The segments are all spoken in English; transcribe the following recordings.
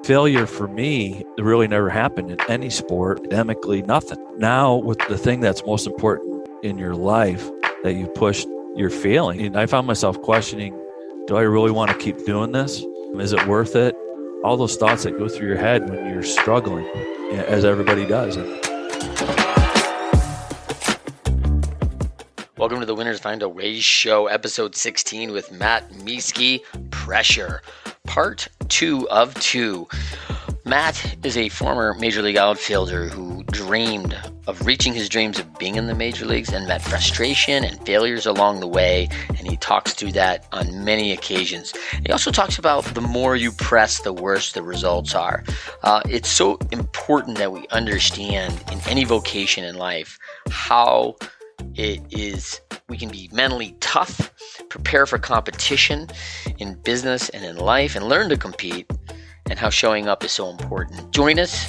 Failure for me really never happened in any sport, academically, nothing. Now, with the thing that's most important in your life that you push, you're failing. And I found myself questioning, do I really want to keep doing this? Is it worth it? All those thoughts that go through your head when you're struggling, as everybody does. Welcome to the Winners Find a Way Show, episode 16 with Matt Mieske, Pressure, part 2 of 2. Matt is a former Major League outfielder who dreamed of reaching his dreams of being in the major leagues and met frustration and failures along the way, and he talks through that on many occasions. He also talks about the more you press, the worse the results are. It's so important that we understand in any vocation in life how we can be mentally tough, prepare for competition in business and in life, and learn to compete, and how showing up is so important. Join us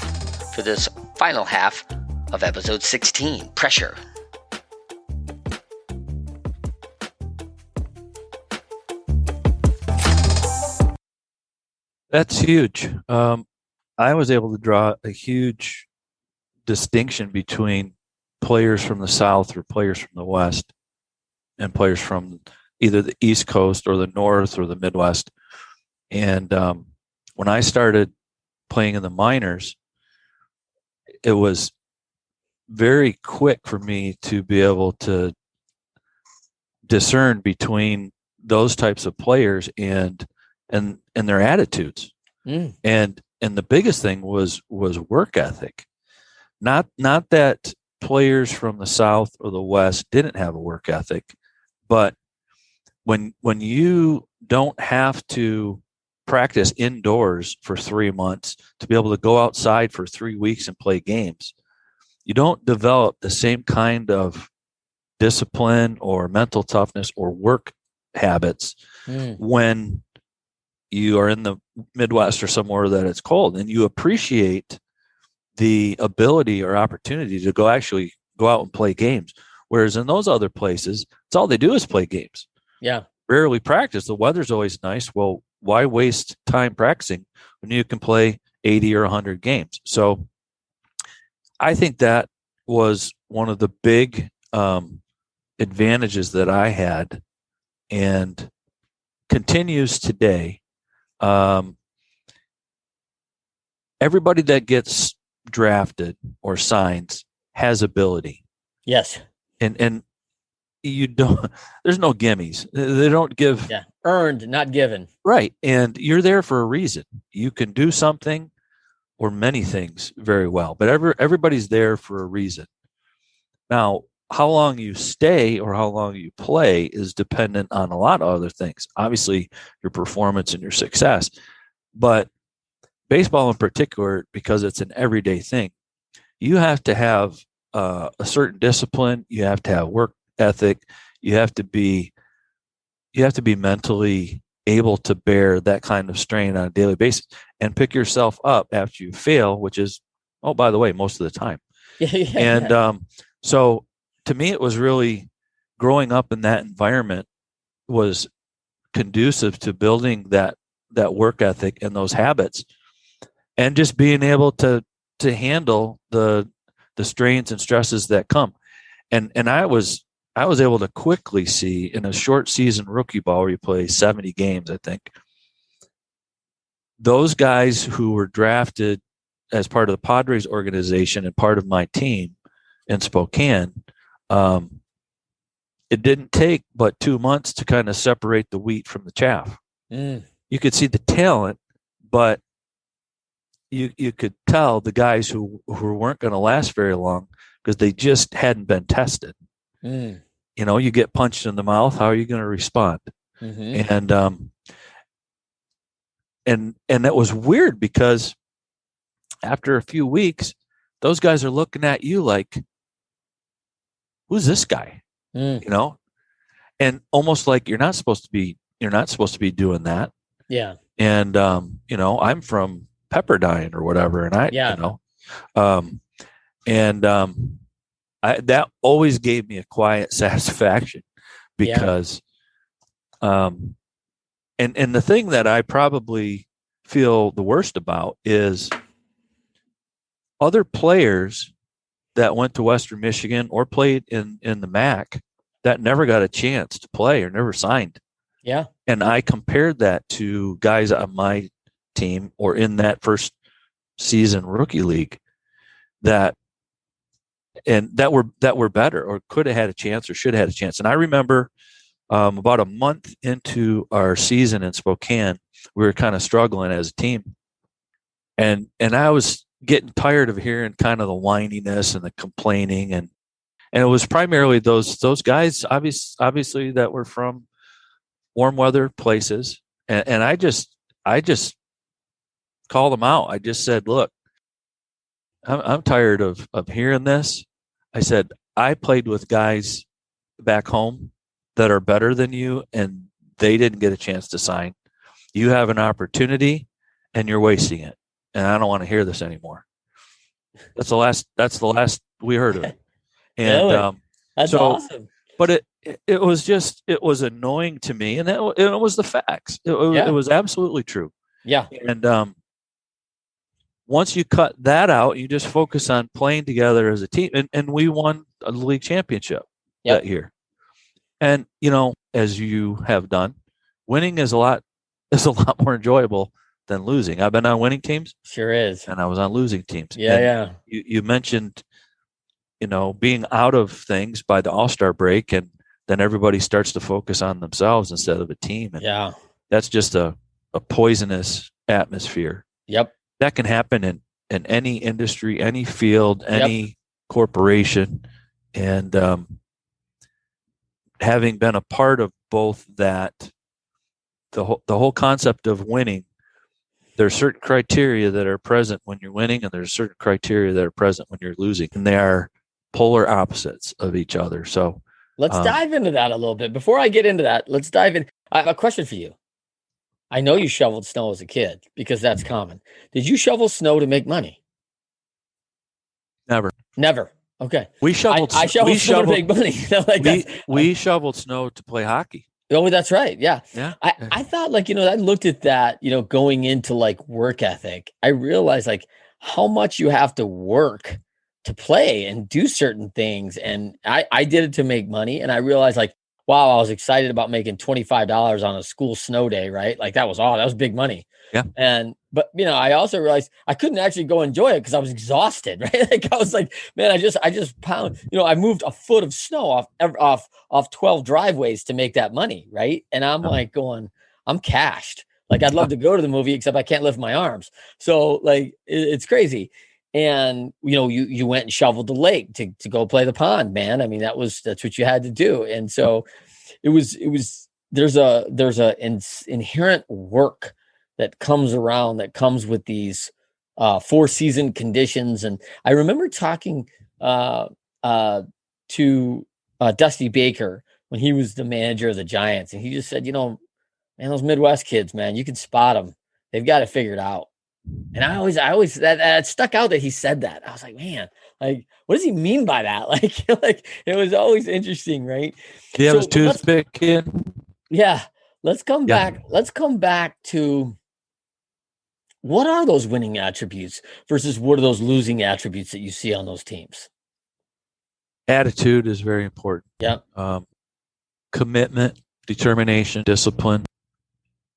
for this final half of episode 16, Pressure. That's huge. I was able to draw a huge distinction between players from the South or players from the West and players from either the East Coast or the North or the Midwest. And when I started playing in the minors, it was very quick for me to be able to discern between those types of players and their attitudes. And the biggest thing was work ethic. Not that players from the South or the West didn't have a work ethic, but when you don't have to practice indoors for 3 months to be able to go outside for 3 weeks and play games, you don't develop the same kind of discipline or mental toughness or work habits when you are in the Midwest or somewhere that it's cold, and you appreciate the ability or opportunity to go out and play games. Whereas in those other places, it's all they do is play games. Yeah. Rarely practice. The weather's always nice. Well, why waste time practicing when you can play 80 or 100 games? So I think that was one of the big advantages that I had and continues today. Everybody that gets drafted or signs has ability. Yes. And you don't, there's no gimmies. They don't give. Yeah. Earned, not given. Right. And you're there for a reason. You can do something or many things very well, but everybody's there for a reason. Now, how long you stay or how long you play is dependent on a lot of other things. Obviously, your performance and your success, but baseball in particular, because it's an everyday thing, you have to have a certain discipline. You have to have work ethic. You have to be mentally able to bear that kind of strain on a daily basis and pick yourself up after you fail, which is, oh, by the way, most of the time. And so to me, it was really growing up in that environment was conducive to building that work ethic and those habits, and just being able to handle the strains and stresses that come. And I was able to quickly see in a short season rookie ball where you play 70 games, I think, those guys who were drafted as part of the Padres organization and part of my team in Spokane, it didn't take but 2 months to kind of separate the wheat from the chaff. You could see the talent, but you could tell the guys who weren't going to last very long because they just hadn't been tested. You know, you get punched in the mouth. How are you going to respond? And that was weird because after a few weeks, those guys are looking at you like, who's this guy? You know, and almost like you're not supposed to be doing that. Yeah. And you know, I'm from Pepperdine or whatever, and that always gave me a quiet satisfaction because and the thing that I probably feel the worst about is other players that went to Western Michigan or played in the MAC that never got a chance to play or never signed. Yeah. And I compared that to guys on my team or in that first season rookie league that were better or could have had a chance or should have had a chance. And I remember about a month into our season in Spokane, we were kind of struggling as a team. And I was getting tired of hearing kind of the whininess and the complaining. And it was primarily those guys, obviously that were from warm weather places. And I just called them out. I just said, look, I'm tired of hearing this. I said, I played with guys back home that are better than you, and they didn't get a chance to sign. You have an opportunity, and you're wasting it. And I don't want to hear this anymore. That's the last we heard of it. And really? That's awesome. But it was annoying to me, and it was the facts. It was absolutely true. Yeah. And once you cut that out, you just focus on playing together as a team. And we won a league championship that year. And, as you have done, winning is a lot more enjoyable than losing. I've been on winning teams. Sure is. And I was on losing teams. Yeah. You mentioned, being out of things by the All-Star break, and then everybody starts to focus on themselves instead of a team. And that's just a poisonous atmosphere. Yep. That can happen in any industry, any field, any corporation. And having been a part of both that, the whole concept of winning, there are certain criteria that are present when you're winning, and there's certain criteria that are present when you're losing. And they are polar opposites of each other. So let's dive into that a little bit. Before I get into that, let's dive in. I have a question for you. I know you shoveled snow as a kid because that's common. Did you shovel snow to make money? Never. Okay. We shoveled. I shoveled snow to make money. We shoveled snow to play hockey. Oh, that's right. Yeah. I thought I looked at that, going into work ethic. I realized how much you have to work to play and do certain things. And I did it to make money. And I realized wow, I was excited about making $25 on a school snow day, right? That was big money. Yeah. But I also realized I couldn't actually go enjoy it because I was exhausted, right? I was man, I just pound, I moved a foot of snow off 12 driveways to make that money, right? And I'm going, I'm cashed. I'd love to go to the movie, except I can't lift my arms. So it's crazy. And you went and shoveled the lake to go play the pond, man. I mean, that's what you had to do. And so there's a inherent work that comes with these 4-season conditions. And I remember talking to Dusty Baker when he was the manager of the Giants, and he just said, man, those Midwest kids, man, you can spot them. They've got it figured out. And I always that stuck out that he said that. I was like, man, what does he mean by that? It was always interesting, right? Yeah, it was toothpick kid. Yeah. Let's come back. Let's come back to what are those winning attributes versus what are those losing attributes that you see on those teams? Attitude is very important. Yeah. Commitment, determination, discipline,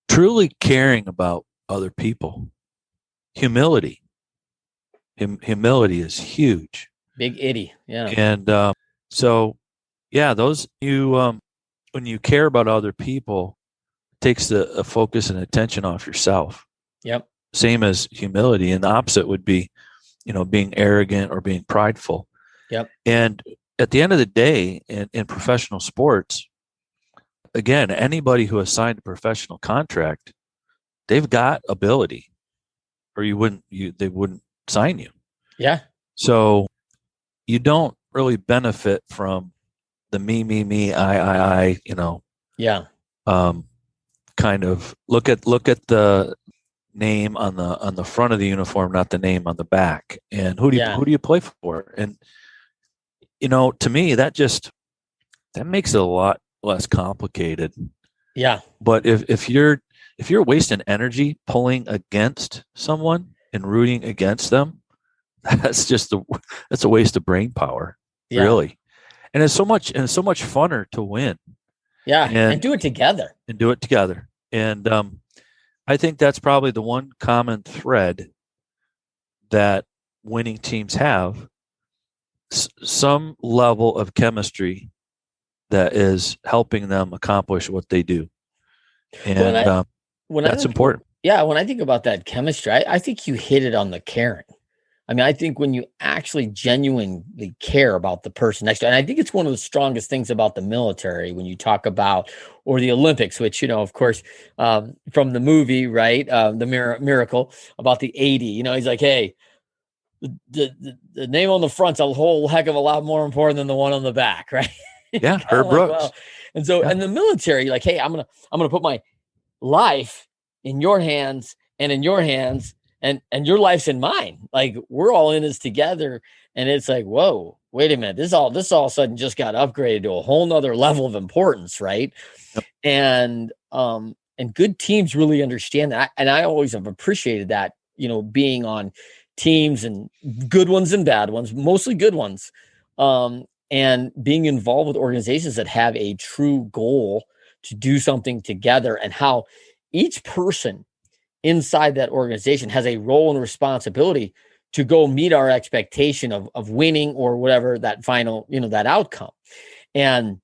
truly caring about other people. Humility. Humility is huge. Big itty. Yeah. And those when you care about other people, it takes the focus and attention off yourself. Yep. Same as humility. And the opposite would be, being arrogant or being prideful. Yep. And at the end of the day, in professional sports, again, anybody who has signed a professional contract, they've got ability. Or they wouldn't sign you. Yeah. So you don't really benefit from the me, I, Yeah. Kind of look at the name on the front of the uniform, not the name on the back. And who do you play for? And to me, that makes it a lot less complicated. Yeah. But if if you're wasting energy pulling against someone and rooting against them, that's a waste of brain power, really. And it's so much funner to win. Yeah, and do it together. And I think that's probably the one common thread that winning teams have, some level of chemistry that is helping them accomplish what they do. And that's important. Yeah, when I think about that chemistry, I think you hit it on the caring. I mean, I think when you actually genuinely care about the person next to you, and I think it's one of the strongest things about the military when you talk about, or the Olympics, which, of course, from the movie, right? The Miracle about the 80, he's like, hey, the name on the front's a whole heck of a lot more important than the one on the back, right? Yeah, Herb Brooks. Well, and so, and the military, like, hey, I'm gonna put my life in your hands and in your hands, and your life's in mine. Like, we're all in this together. And it's like, whoa, wait a minute. This all of a sudden just got upgraded to a whole nother level of importance. Right. Yep. And good teams really understand that. And I always have appreciated that, being on teams, and good ones and bad ones, mostly good ones. And being involved with organizations that have a true goal to do something together, and how each person inside that organization has a role and responsibility to go meet our expectation of winning, or whatever that final, that outcome. And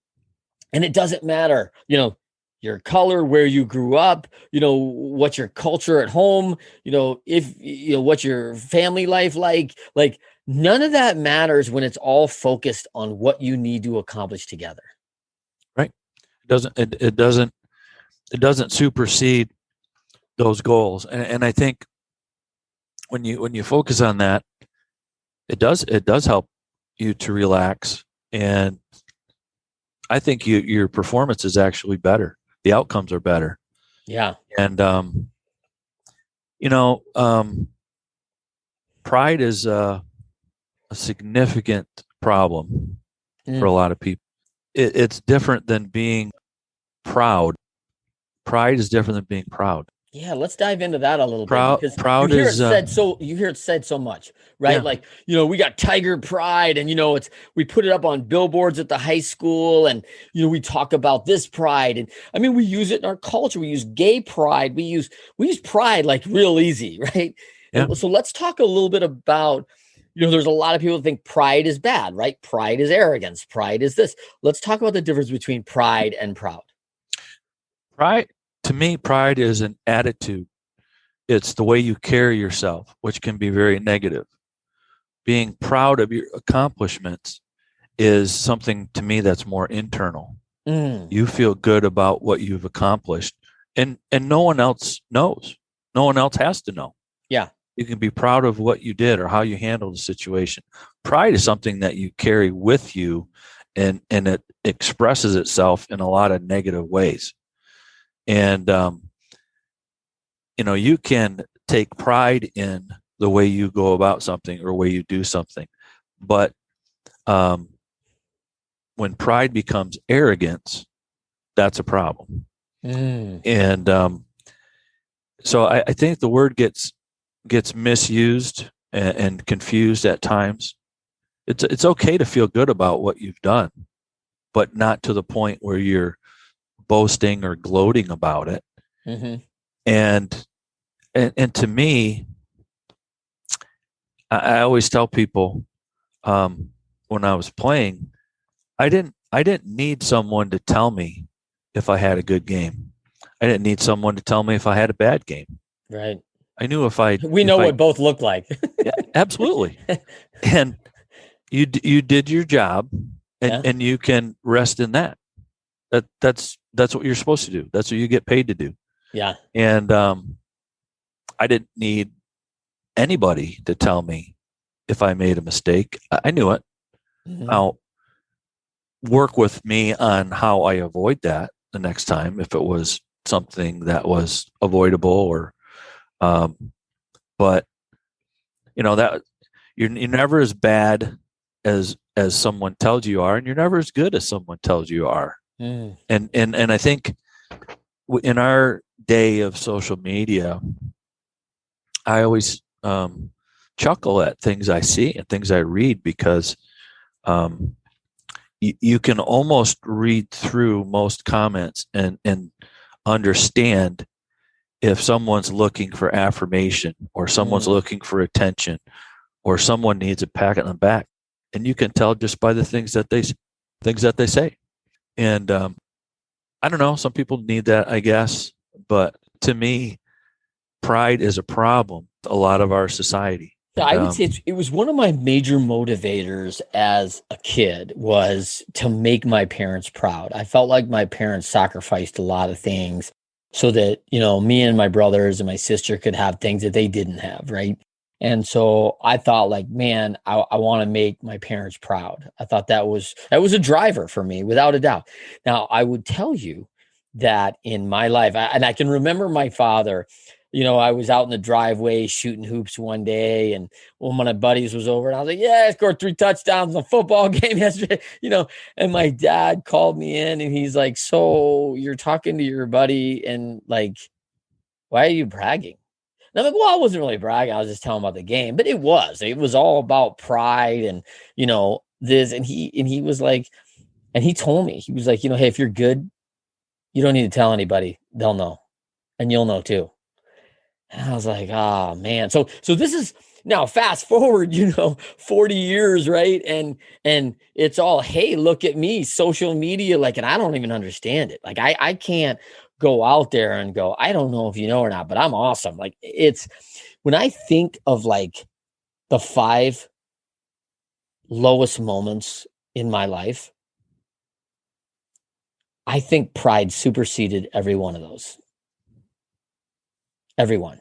it doesn't matter, your color, where you grew up, what's your culture at home, if, what's your family life like none of that matters when it's all focused on what you need to accomplish together. Right. It doesn't supersede those goals. And I think when you focus on that, it does help you to relax. And I think your performance is actually better. The outcomes are better. Yeah. And, pride is a significant problem for a lot of people. It's different than being proud. Pride is different than being proud. Yeah, let's dive into that a little bit. Because proud you hear it said so much, right? Yeah. Like, we got Tiger Pride, and we put it up on billboards at the high school, and we talk about this pride, and I mean, we use it in our culture. We use gay pride. We use pride like real easy, right? Yeah. And so let's talk a little bit about, there's a lot of people who think pride is bad, right? Pride is arrogance. Pride is this. Let's talk about the difference between pride and proud. Pride. To me, pride is an attitude. It's the way you carry yourself, which can be very negative. Being proud of your accomplishments is something, to me, that's more internal. You feel good about what you've accomplished, and no one else knows. No one else has to know. Yeah. You can be proud of what you did or how you handled the situation. Pride is something that you carry with you, and it expresses itself in a lot of negative ways. And, you can take pride in the way you go about something or way you do something. But when pride becomes arrogance, that's a problem. And so I think the word gets misused and confused at times. It's okay to feel good about what you've done, but not to the point where you're boasting or gloating about it. Mm-hmm. And to me, I always tell people, when I was playing, I didn't need someone to tell me if I had a good game. I didn't need someone to tell me if I had a bad game. Right. I knew we know what both look like. Yeah, absolutely. And you did your job, and you can rest in that. That's what you're supposed to do. That's what you get paid to do. Yeah. And I didn't need anybody to tell me if I made a mistake. I knew it. Mm-hmm. Now, work with me on how I avoid that the next time, if it was something that was avoidable, or but that you're never as bad as someone tells you are, and you're never as good as someone tells you are. And I think in our day of social media, I always chuckle at things I see and things I read because you can almost read through most comments and understand if someone's looking for affirmation or someone's looking for attention or someone needs a pat on the back. And you can tell just by the things that they say. And I don't know, some people need that, I guess. But to me, pride is a problem a lot of our society. I would say it was one of my major motivators as a kid was to make my parents proud. I felt like my parents sacrificed a lot of things so that, me and my brothers and my sister could have things that they didn't have, right? And so I thought like, man, I want to make my parents proud. I thought that was a driver for me, without a doubt. Now, I would tell you that in my life, and I can remember my father, I was out in the driveway shooting hoops one day, and one of my buddies was over, and I was like, yeah, I scored 3 touchdowns in a football game yesterday, and my dad called me in, and he's like, so you're talking to your buddy, and like, why are you bragging? And I'm like, well, I wasn't really bragging. I was just telling about the game, but it was all about pride and, this, and he was like, and he told me, he was like, hey, if you're good, you don't need to tell anybody. They'll know, and you'll know too. And I was like, oh man. So this is now fast forward, 40 years, right? And it's all, hey, look at me, social media, like, and I don't even understand it. Like I can't go out there and go, I don't know if you know or not, but I'm awesome. Like it's when I think of like the 5 lowest moments in my life, I think pride superseded every one of those. Everyone.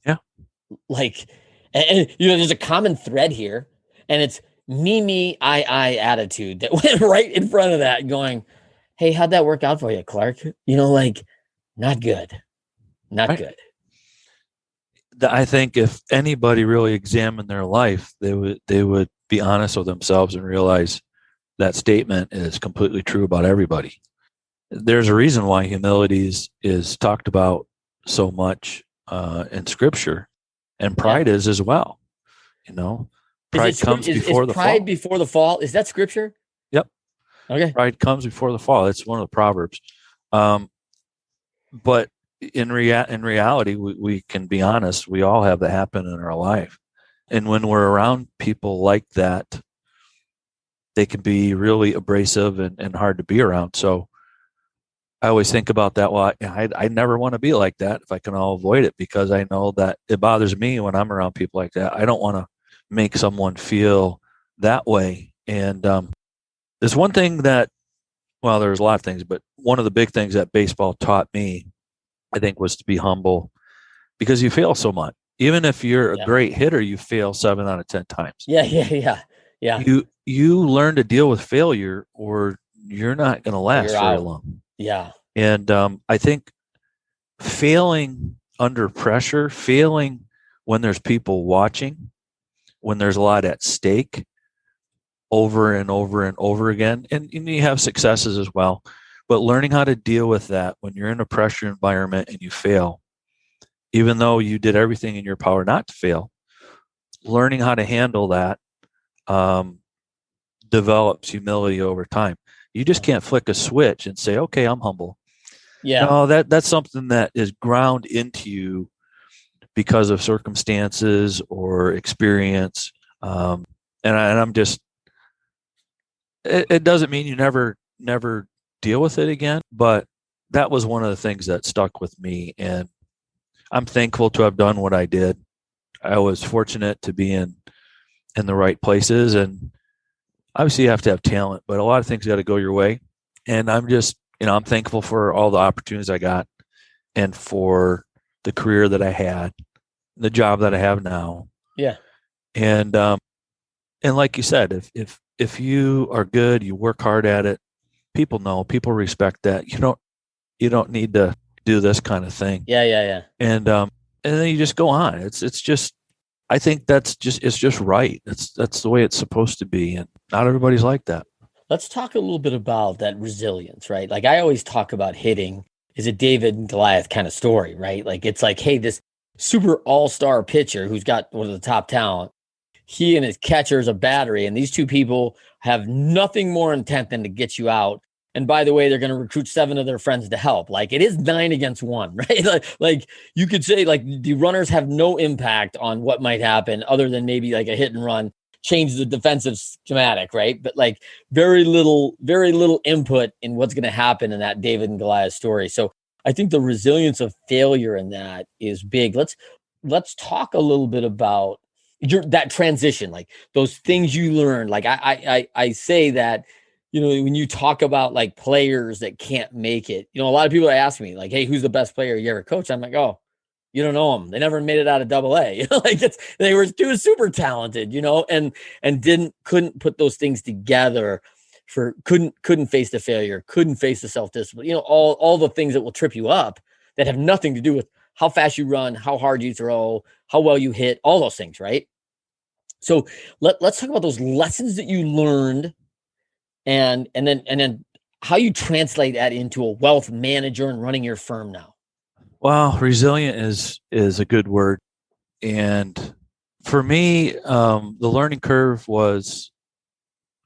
Yeah. Like, and there's a common thread here, and it's me, I attitude that went right in front of that going, hey, how'd that work out for you, Clark? Like, not good. Not right. Good. I think if anybody really examined their life, they would be honest with themselves and realize that statement is completely true about everybody. There's a reason why humility is talked about so much in Scripture, and pride is as well. Pride comes before the fall. Pride before the fall. Is that Scripture? Yep. Okay. Pride comes before the fall. It's one of the Proverbs. But in reality, we can be honest. We all have that happen in our life, and when we're around people like that, they can be really abrasive and hard to be around. So I always think about that. Well, I never want to be like that if I can all avoid it, because I know that it bothers me when I'm around people like that. I don't want to make someone feel that way. And there's one thing that, well, there's a lot of things, but one of the big things that baseball taught me, I think, was to be humble, because you fail so much. Even if you're a great hitter, you fail 7 out of 10 times. Yeah. You learn to deal with failure, or you're not going to last very long. Yeah. And I think failing under pressure, failing when there's people watching, when there's a lot at stake, over and over and over again, and you have successes as well, but learning how to deal with that when you're in a pressure environment and you fail, even though you did everything in your power not to fail, learning how to handle that develops humility over time. You just can't flick a switch and say, okay, I'm humble. Yeah. No, that's something that is ground into you because of circumstances or experience. And I'm just, it doesn't mean you never deal with it again, but that was one of the things that stuck with me. And I'm thankful to have done what I did. I was fortunate to be in the right places, and obviously you have to have talent, but a lot of things got to go your way. And I'm just, I'm thankful for all the opportunities I got, and for the career that I had, the job that I have now. Yeah. And like you said, if you are good, you work hard at it, people know, people respect that. You don't need to do this kind of thing. Yeah. And then you just go on. It's just, I think it's just right. That's the way it's supposed to be. And not everybody's like that. Let's talk a little bit about that resilience, right? Like I always talk about hitting, is a David and Goliath kind of story, right? Like, it's like, hey, this super all-star pitcher who's got one of the top talent, he and his catcher is a battery, and these two people have nothing more intent than to get you out. And by the way, they're going to recruit 7 of their friends to help. Like, it is 9 against 1, right? Like you could say, like, the runners have no impact on what might happen other than maybe like a hit and run, change the defensive schematic, right? But like very little input in what's going to happen in that David and Goliath story. So I think the resilience of failure in that is big. Let's talk a little bit about that transition, like those things you learned. Like I say that, when you talk about like players that can't make it, a lot of people ask me like, hey, who's the best player you ever coached? I'm like, oh, you don't know them. They never made it out of AA. Like they were too super talented, and couldn't put those things together couldn't face the failure, couldn't face the self-discipline, all the things that will trip you up that have nothing to do with how fast you run, how hard you throw, how well you hit, all those things. Right. So let's talk about those lessons that you learned and then how you translate that into a wealth manager and running your firm now. Well, resilient is a good word. And for me, the learning curve was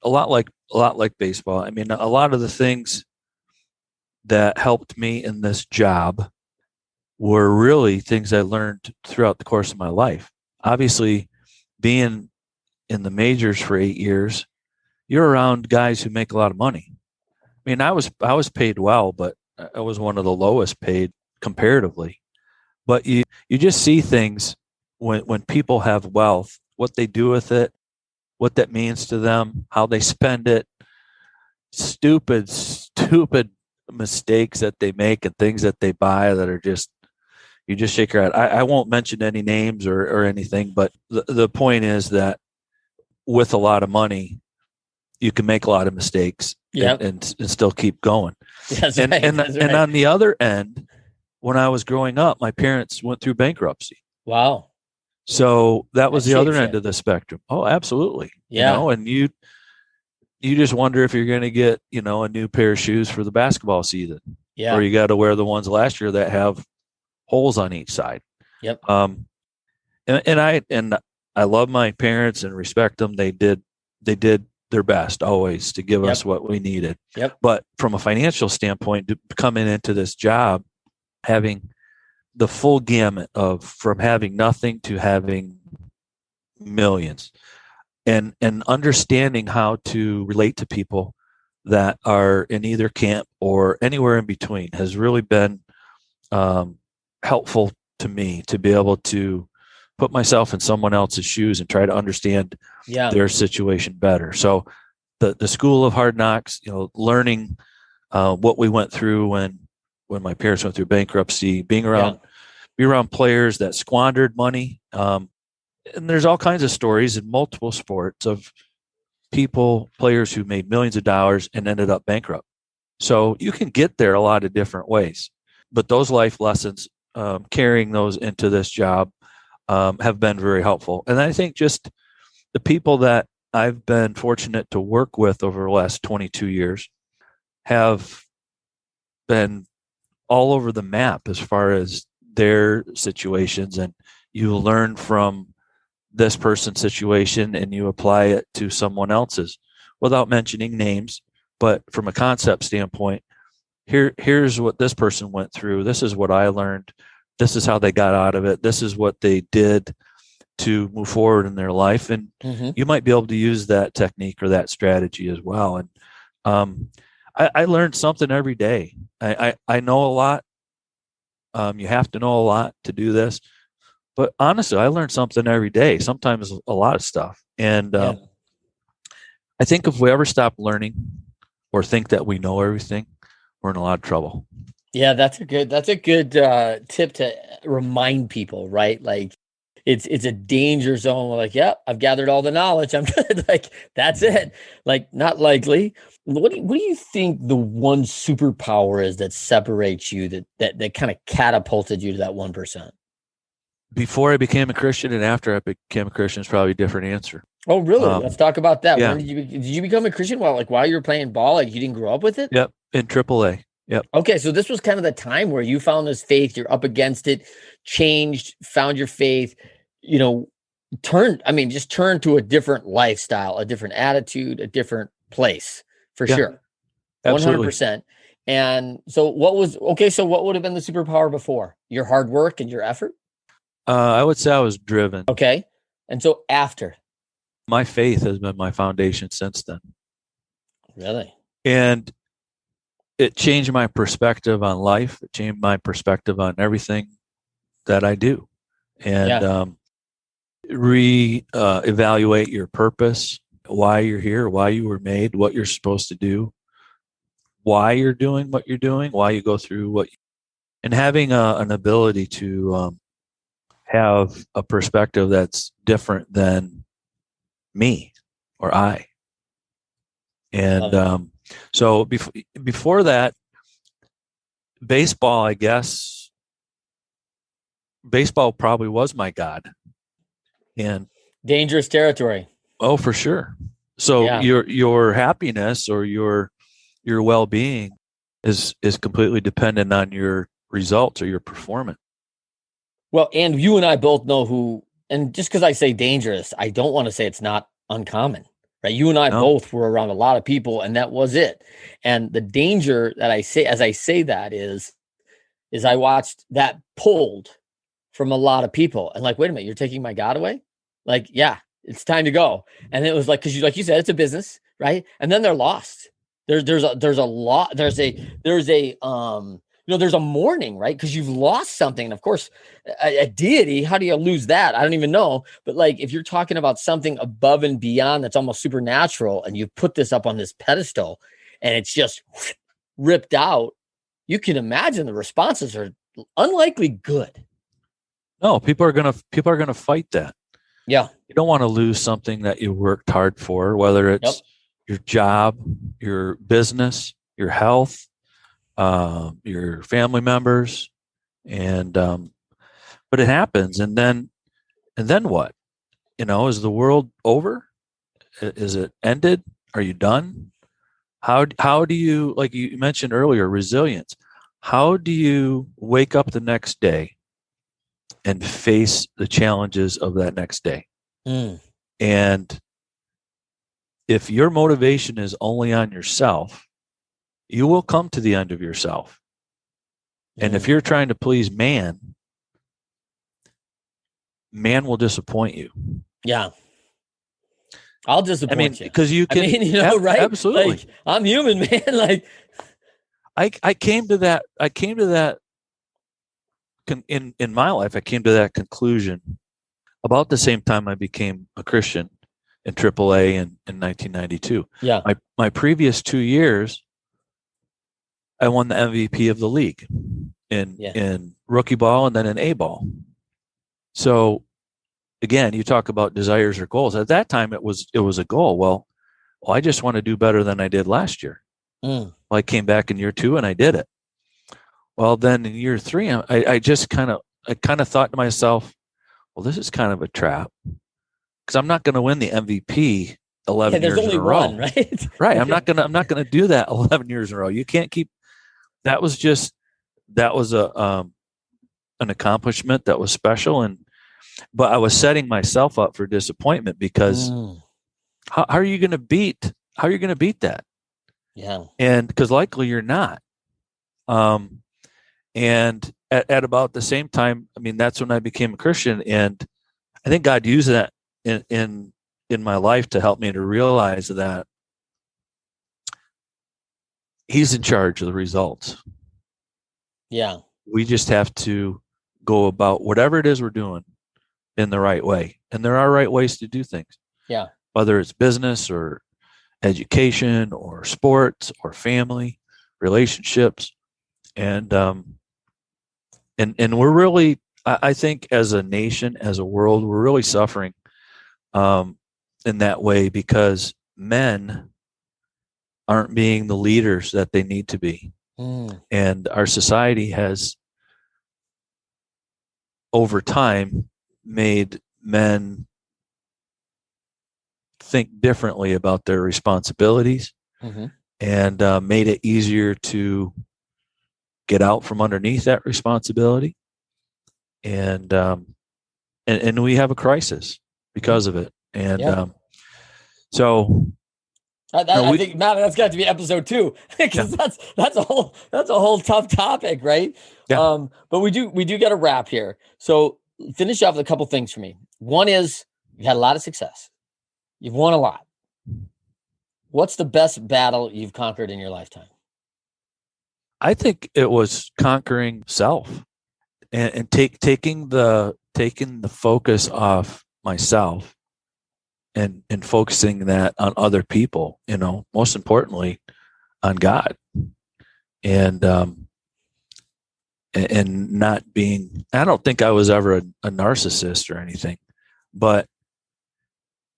a lot like baseball. I mean, a lot of the things that helped me in this job were really things I learned throughout the course of my life. Obviously, being in the majors for 8 years, you're around guys who make a lot of money. I mean, I was paid well, but I was one of the lowest paid comparatively. But you just see things when people have wealth, what they do with it, what that means to them, how they spend it, stupid mistakes that they make and things that they buy that are just, you just shake your head. I won't mention any names or anything, but the point is that with a lot of money, you can make a lot of mistakes and still keep going. That's and right. And on the other end, when I was growing up, my parents went through bankruptcy. Wow. So that was the other end of the spectrum. Oh, absolutely. Yeah. And you just wonder if you're going to get, a new pair of shoes for the basketball season. Yeah. Or you got to wear the ones last year that have holes on each side. Yep. And I love my parents and respect them. They did their best always to give us what we needed. Yep. But from a financial standpoint, coming into this job, having the full gamut of from having nothing to having millions, and understanding how to relate to people that are in either camp or anywhere in between has really been helpful to me to be able to put myself in someone else's shoes and try to understand their situation better. So the school of hard knocks, learning what we went through when my parents went through bankruptcy, being around players that squandered money. And there's all kinds of stories in multiple sports of players who made millions of dollars and ended up bankrupt. So you can get there a lot of different ways, but those life lessons, carrying those into this job, have been very helpful. And I think just the people that I've been fortunate to work with over the last 22 years have been all over the map as far as their situations, and you learn from this person's situation and you apply it to someone else's without mentioning names. But from a concept standpoint, here's what this person went through. This is what I learned. This is how they got out of it. This is what they did to move forward in their life. And you might be able to use that technique or that strategy as well. And I learned something every day. I know a lot. You have to know a lot to do this. But honestly, I learned something every day, sometimes a lot of stuff. And I think if we ever stop learning or think that we know everything, we're in a lot of trouble. Yeah, that's a good tip to remind people, right? Like it's a danger zone. We're like, I've gathered all the knowledge. I'm good. Like, that's it. Like, not likely. What do you think the one superpower is that separates you, that kind of catapulted you to that 1%? Before I became a Christian and after I became a Christian is probably a different answer. Oh, really? Let's talk about that. Yeah. When did you become a Christian? While you were playing ball? Like, you didn't grow up with it? Yep. In AAA. Yep. Okay, so this was kind of the time where you found this faith, you're up against it, changed, found your faith, just turned to a different lifestyle, a different attitude, a different place for Yeah, sure. absolutely. 100%. And so what would have been the superpower before? Your hard work and your effort? I would say I was driven. Okay. And so after? My faith has been my foundation since then. Really? And it changed my perspective on life. It changed my perspective on everything that I do. And evaluate your purpose, why you're here, why you were made, what you're supposed to do, why you're doing what you're doing, why you go through and having an ability to have a perspective that's different than me or I. And so before that, baseball, I guess, baseball probably was my God. And dangerous territory. Oh, for sure. So your happiness or your well-being is completely dependent on your results or your performance. Well, and you and I both know and just because I say dangerous, I don't want to say it's not uncommon, right? You and I both were around a lot of people, and that was it. And the danger that I say, as I say that is I watched that pulled from a lot of people, and like, wait a minute, you're taking my God away? Like, yeah, it's time to go. And it was like, because like you said, it's a business, right? And then they're lost. There's a mourning, right? Because you've lost something. And of course, a deity, how do you lose that? I don't even know. But like, if you're talking about something above and beyond that's almost supernatural, and you put this up on this pedestal and it's just ripped out, you can imagine the responses are unlikely good. No, people are gonna fight that. Yeah. You don't want to lose something that you worked hard for, whether it's your job, your business, your health, your family members, and but it happens, and then what? Is the world over? Is it ended? Are you done? How do you, like you mentioned earlier, resilience? How do you wake up the next day and face the challenges of that next day? And if your motivation is only on yourself, you will come to the end of yourself. And if you're trying to please man will disappoint you. Yeah. I'll disappoint you. Because you can, right? Absolutely. Like, I'm human, man. Like, I came to that in my life, I came to that conclusion about the same time I became a Christian in AAA in 1992. Yeah. My previous 2 years, I won the MVP of the league in rookie ball and then in A ball. So again, you talk about desires or goals. At that time, it was a goal. Well, I just want to do better than I did last year. Well, I came back in year 2 and I did it. Well, then in year 3, I kind of thought to myself, well, this is kind of a trap because I'm not going to win the MVP 11 years in a row. One, right? Right. I'm not going to do that 11 years in a row. You can't keep. That was an accomplishment that was special, but I was setting myself up for disappointment because how are you going to beat that? Yeah. And because likely you're not. And at about the same time, that's when I became a Christian, and I think God used that in my life to help me to realize that He's in charge of the results. Yeah. We just have to go about whatever it is we're doing in the right way. And there are right ways to do things. Yeah. Whether it's business or education or sports or family, relationships. And we're really, I think as a nation, as a world, we're really suffering in that way because men aren't being the leaders that they need to be. And our society has, over time, made men think differently about their responsibilities and made it easier to get out from underneath that responsibility. And we have a crisis because of it. And so I think, Matt, that's got to be episode 2 because that's a whole tough topic, right? Yeah. But we do got to wrap here. So finish off with a couple things for me. One is you've had a lot of success. You've won a lot. What's the best battle you've conquered in your lifetime? I think it was conquering self and taking the focus off myself and focusing that on other people, most importantly on God, and not being, I don't think I was ever a narcissist or anything, but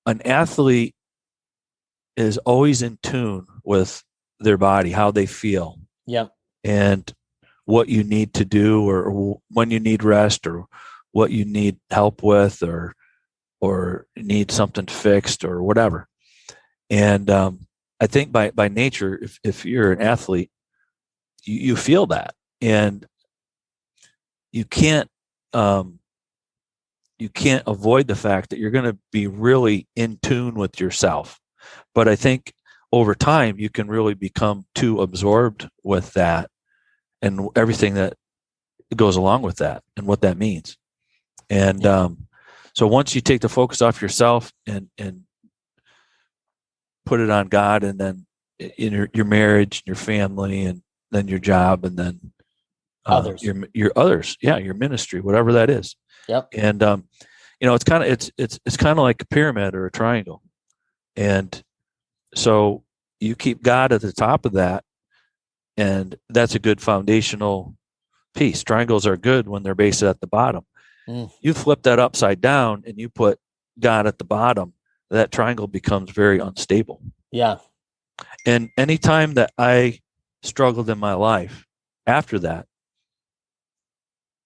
an athlete is always in tune with their body, how they feel. Yep. And what you need to do, or when you need rest, or what you need help with, or need something fixed, or whatever. And I think by nature, if you're an athlete, you feel that, and you can't avoid the fact that you're going to be really in tune with yourself. But I think over time you can really become too absorbed with that and everything that goes along with that and what that means. And so once you take the focus off yourself and put it on God, and then in your marriage, your family, and then your job, and then others, your others, your ministry, whatever that is. Yep. And it's kind of like a pyramid or a triangle, and so you keep God at the top of that, and that's a good foundational piece. Triangles are good when they're based at the bottom. You flip that upside down and you put God at the bottom, that triangle becomes very unstable. Yeah. And anytime that I struggled in my life after that,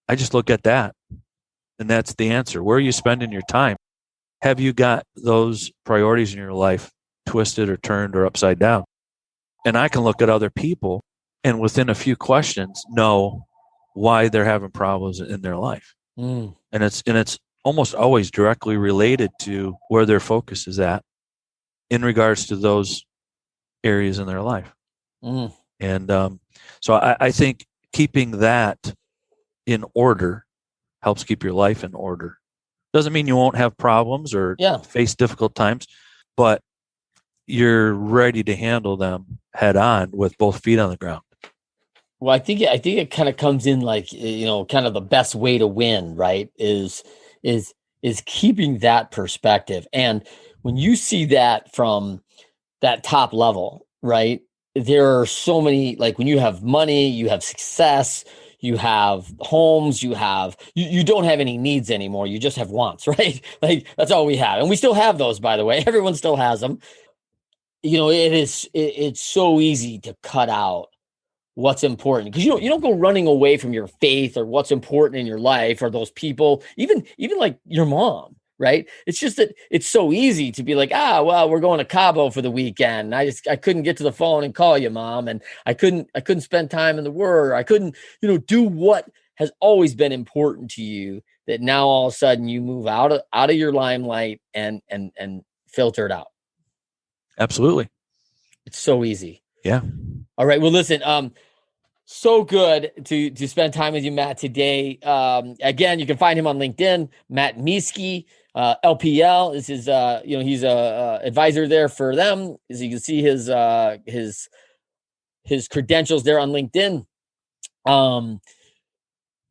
I just look at that, and that's the answer. Where are you spending your time? Have you got those priorities in your life twisted or turned or upside down? And I can look at other people and within a few questions know why they're having problems in their life. And it's almost always directly related to where their focus is at in regards to those areas in their life. And so I think keeping that in order helps keep your life in order. Doesn't mean you won't have problems or face difficult times, but you're ready to handle them head on with both feet on the ground. Well, I think it kind of comes in like, kind of the best way to win, right? Is keeping that perspective. And when you see that from that top level, right? There are so many, like when you have money, you have success, you have homes, you don't have any needs anymore. You just have wants, right? Like that's all we have. And we still have those, by the way. Everyone still has them. It's so easy to cut out what's important, because you don't go running away from your faith or what's important in your life or those people, even like your mom, right? It's just that it's so easy to be like, well, we're going to Cabo for the weekend. I couldn't get to the phone and call you, Mom, and I couldn't spend time in the Word. I couldn't, do what has always been important to you, that now all of a sudden you move out of your limelight and filter it out. Absolutely. It's so easy. Yeah. All right. Well, listen, so good to spend time with you, Matt, today. Again, you can find him on LinkedIn, Matt Mieske, LPL. This is, he's a advisor there for them. As you can see his credentials there on LinkedIn.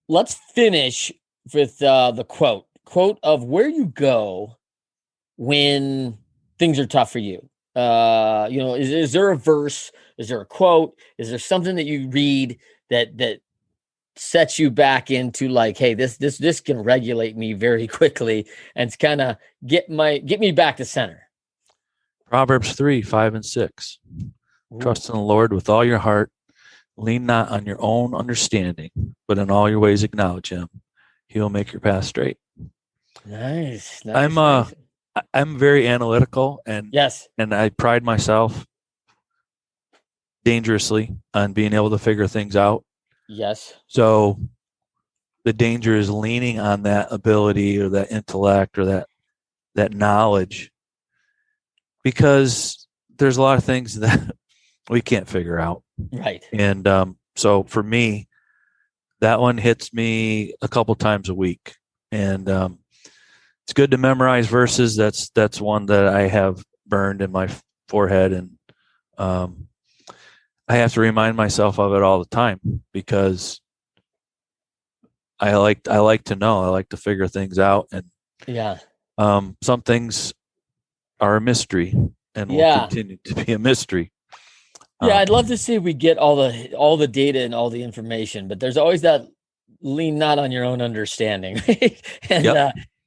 Let's finish with the quote of where you go when things are tough for you. Is there a verse? Is there a quote? Is there something that you read that sets you back into like, hey, this can regulate me very quickly and it's kind of get me back to center? Proverbs 3:5-6. Trust in the Lord with all your heart. Lean not on your own understanding, but in all your ways acknowledge him. He will make your path straight. Nice. I'm very analytical and yes, and I pride myself dangerously on being able to figure things out. Yes. So the danger is leaning on that ability or that intellect or that knowledge, because there's a lot of things that we can't figure out. Right. And so for me, that one hits me a couple times a week. And it's good to memorize verses. That's one that I have burned in my forehead. And I have to remind myself of it all the time, because I like to know. I like to figure things out. And yeah, some things are a mystery and will continue to be a mystery. Yeah, I'd love to see if we get all the data and all the information, but there's always that lean not on your own understanding. Right?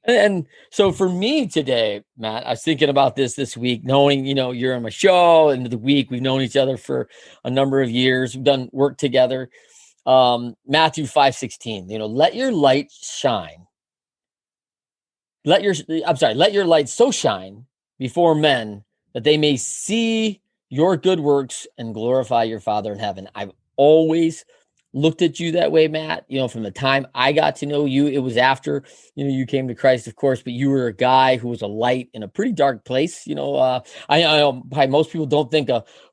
And so for me today, Matt, I was thinking about this week, knowing, you're on my show, and the week we've known each other for a number of years. We've done work together. Matthew 5:16, let your light shine. Let your light so shine before men that they may see your good works and glorify your Father in heaven. I've always looked at you that way, Matt. From the time I got to know you, it was after, you came to Christ, of course, but you were a guy who was a light in a pretty dark place. I know probably most people don't think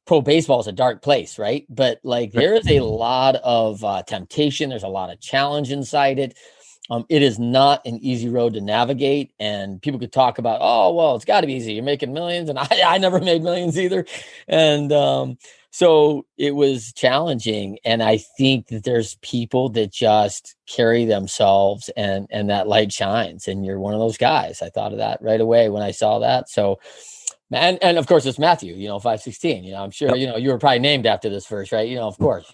pro baseball is a dark place, right? But there is a lot of temptation. There's a lot of challenge inside it. It is not an easy road to navigate, and people could talk about, oh, well, it's got to be easy. You're making millions, and I never made millions either. And so it was challenging, and I think that there's people that just carry themselves, and that light shines, and you're one of those guys. I thought of that right away when I saw that. So, and of course it's Matthew, 5:16, I'm sure, you were probably named after this verse, right? Of course,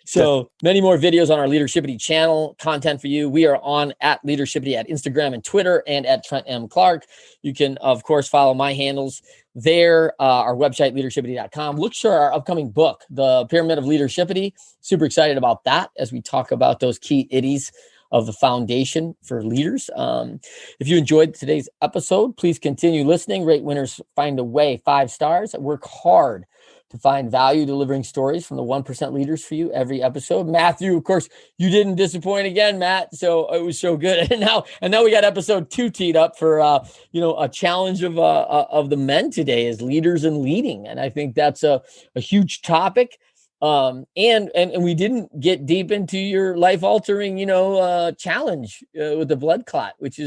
so many more videos on our Leadershipity channel, content for you. We are on at Leadershipity at Instagram and Twitter, and at Trent M. Clark. You can, of course, follow my handles there, our website, leadershipity.com. Look for our upcoming book, The Pyramid of Leadershipity. Super excited about that as we talk about those key itties of the foundation for leaders. If you enjoyed today's episode, please continue listening. Rate Winners Find a Way 5 stars. I work hard to find value delivering stories from the 1% leaders for you every episode. Matthew, of course, you didn't disappoint again, Matt. So it was so good. And now we got episode 2 teed up for a challenge of the men today is leaders and leading. And I think that's a huge topic. And we didn't get deep into your life altering, challenge with the blood clot, which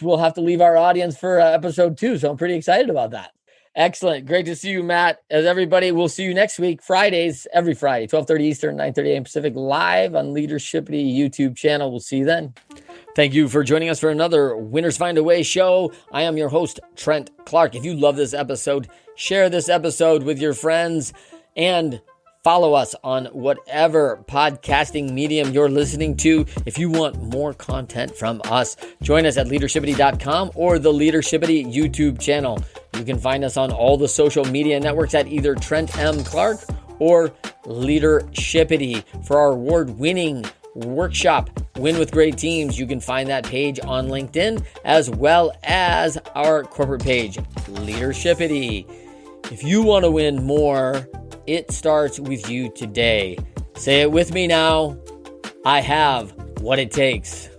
we'll have to leave our audience for episode 2. So I'm pretty excited about that. Excellent. Great to see you, Matt. As everybody, we'll see you next week, every Friday, 12:30 Eastern, 9:30 a.m. Pacific, live on Leadershipity YouTube channel. We'll see you then. Thank you for joining us for another Winners Find a Way show. I am your host, Trent Clark. If you love this episode, share this episode with your friends, and follow us on whatever podcasting medium you're listening to. If you want more content from us, join us at leadershipity.com or the Leadershipity YouTube channel. You can find us on all the social media networks at either Trent M. Clark or Leadershipity. For our award-winning workshop, Win with Great Teams, you can find that page on LinkedIn, as well as our corporate page, Leadershipity. If you want to win more, it starts with you today. Say it with me now. I have what it takes.